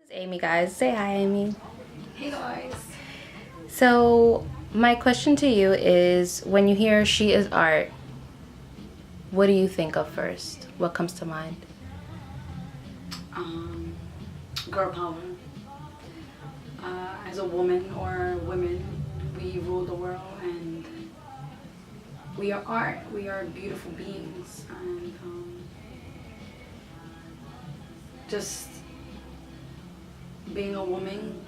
Amy, guys. Say hi, Amy. Hey guys. So, my question to you is when you hear she is art, what do you think of first? What comes to mind? Um, Girl power. As a woman or women, we rule the world and we are art. We are beautiful beings. And just being a woman,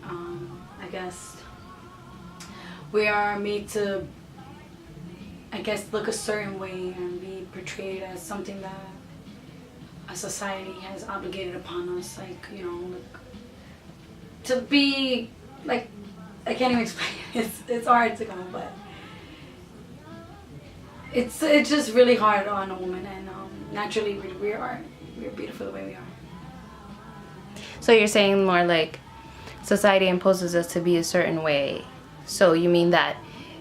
I guess we are made to, look a certain way and be portrayed as something that a society has obligated upon us, to be, like, I can't even explain it. It's hard to come, but it's just really hard on a woman, and naturally we're beautiful the way we are. So, you're saying more like society imposes us to be a certain way. So, you mean that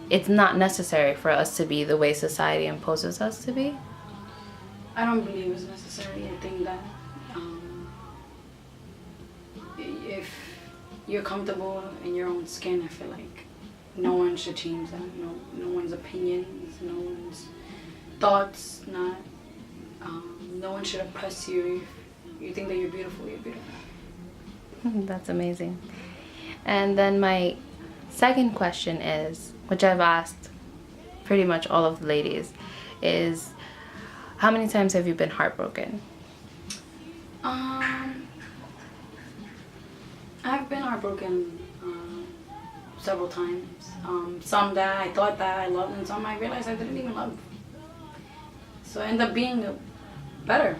it's not necessary for us to be the way society imposes us to be? I don't believe it's necessary. I think that if you're comfortable in your own skin, I feel like no one should change that. No one's opinions, no one's thoughts, no one should oppress you. If you think that you're beautiful, you're beautiful. That's amazing. And then my second question is, which I've asked pretty much all of the ladies, is how many times have you been heartbroken? I've been heartbroken several times. Some that I thought that I loved, and some I realized I didn't even love. So I ended up being better.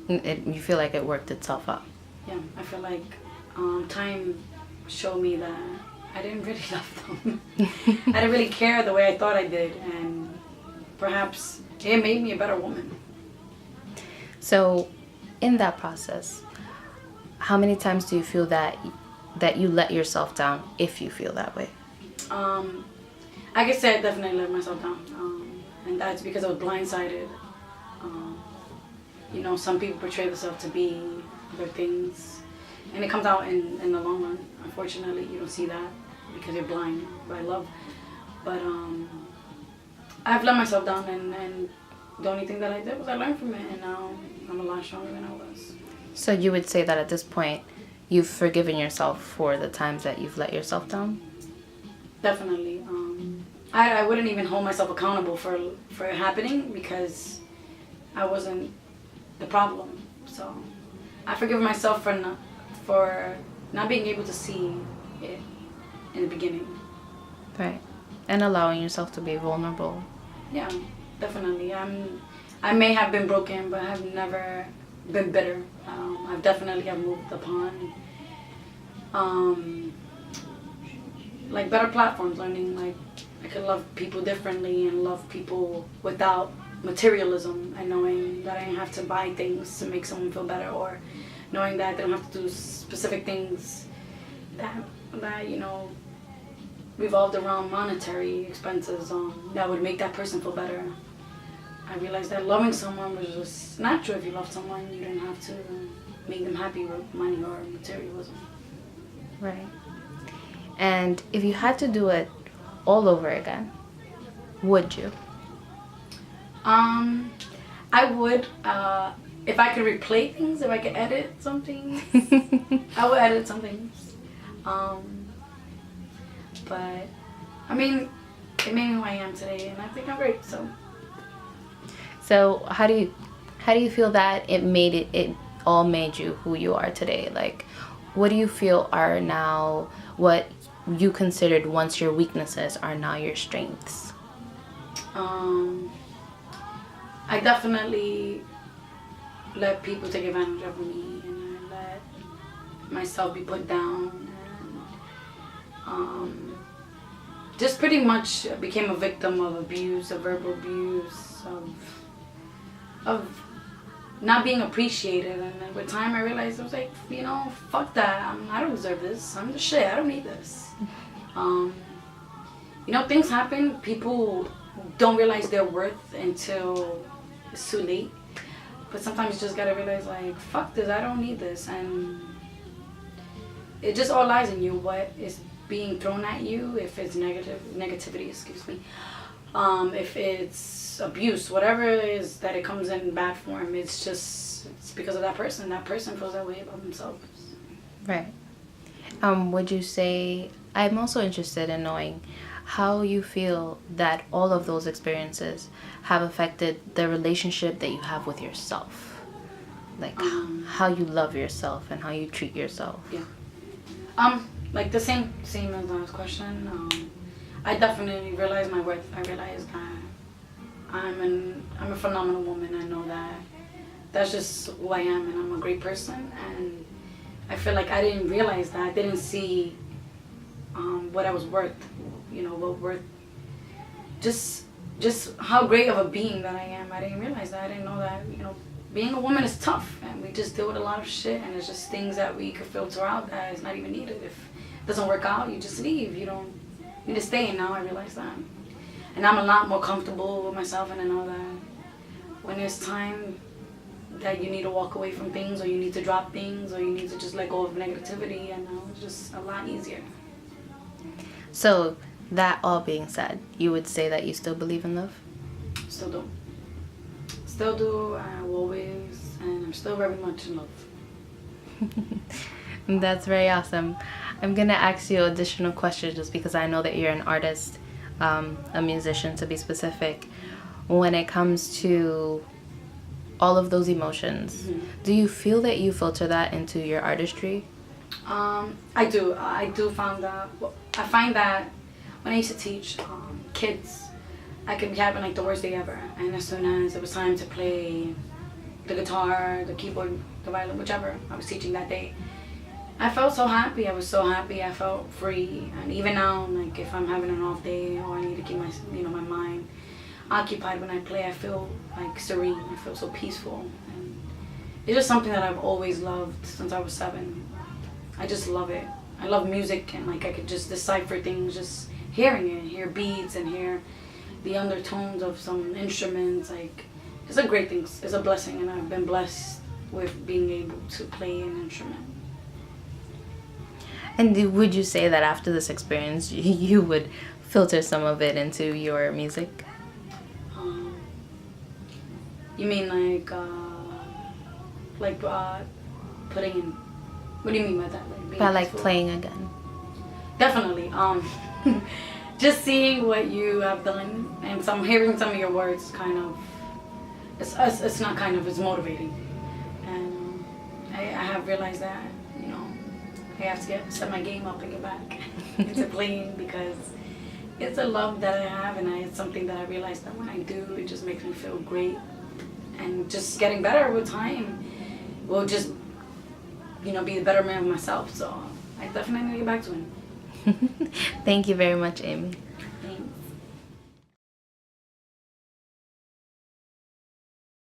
You feel like it worked itself out? Yeah, I feel like time showed me that I didn't really love them. I didn't really care the way I thought I did, and perhaps it made me a better woman. So, in that process, how many times do you feel that you let yourself down, if you feel that way? I could say I definitely let myself down, and that's because I was blindsided. Some people portray themselves to be other things, and it comes out in the long run. Unfortunately, you don't see that because you're blind by love. But I've let myself down, and the only thing that I did was I learned from it, and now I'm a lot stronger than I was. So you would say that at this point, you've forgiven yourself for the times that you've let yourself down? Definitely. I wouldn't even hold myself accountable for it happening because I wasn't the problem. So I forgive myself for not being able to see it in the beginning. Right. And allowing yourself to be vulnerable. Yeah, definitely. I may have been broken, but I have never been bitter. I've definitely have moved upon like better platforms, learning like I could love people differently and love people without materialism, and knowing that I didn't have to buy things to make someone feel better, or knowing that they don't have to do specific things that revolved around monetary expenses that would make that person feel better. I realized that loving someone was just natural. If you love someone, you didn't have to make them happy with money or materialism. Right. And if you had to do it all over again, would you? I would. If I could replay things, if I could edit some things, I would edit some things. But I mean, it made me who I am today, and I think I'm great. So how do you feel that it all made you who you are today? Like, what do you feel are now what you considered once your weaknesses are now your strengths? I definitely let people take advantage of me, and I let myself be put down, and just pretty much became a victim of abuse, of verbal abuse, of not being appreciated. And then with time I realized I was like, fuck that. I don't deserve this. I'm the shit. I don't need this. Things happen. People don't realize their worth until it's too late. But sometimes you just gotta realize, like, fuck this, I don't need this. And it just all lies in you. What is being thrown at you, if it's negativity, excuse me, if it's abuse, whatever it is that it comes in bad form, it's because of that person. That person feels that way about themselves. Right. Would you say, I'm also interested in knowing how you feel that all of those experiences have affected the relationship that you have with yourself, like how you love yourself and how you treat yourself. Yeah. Like the same as the last question. I definitely realize my worth. I realize that I'm a phenomenal woman. I know that that's just who I am, and I'm a great person. And I feel like I didn't realize that. I didn't see what I was worth. You know, what worth. Just how great of a being that I am. I didn't realize that. I didn't know that. You know, being a woman is tough, and we just deal with a lot of shit, and it's just things that we could filter out that is not even needed. If it doesn't work out, you just leave. You don't need to stay. And now I realize that, and I'm a lot more comfortable with myself, and I know that when it's time that you need to walk away from things, or you need to drop things, or you need to just let go of negativity, and it's just a lot easier. So, that all being said, you would say that you still believe in love? Still do. Still do. I will always, and I'm still very much in love. That's very awesome. I'm gonna ask you additional questions just because I know that you're an artist, a musician to be specific. When it comes to all of those emotions, do you feel that you filter that into your artistry? I do. I find that. I find that when I used to teach kids, I could be having like the worst day ever, and as soon as it was time to play the guitar, the keyboard, the violin, whichever I was teaching that day, I felt so happy. I was so happy. I felt free. And even now, like if I'm having an off day or I need to keep my my mind occupied when I play, I feel like serene. I feel so peaceful. And it's just something that I've always loved since I was 7. I just love it. I love music, and like I could just decipher things, just hearing it, hear beats and hear the undertones of some instruments. Like it's a great thing. It's a blessing, and I've been blessed with being able to play an instrument. And would you say that after this experience, you would filter some of it into your music? You mean putting in? What do you mean by that? By playing again? Definitely. Just seeing what you have done, and hearing some of your words, kind of. It's not kind of. It's motivating, and I have realized that I have to set my game up and get back into playing, because it's a love that I have, and it's something that I realize that when I do, it just makes me feel great, and just getting better with time will just be the better man of myself. So I definitely need to get back to it. Thank you very much, Amy.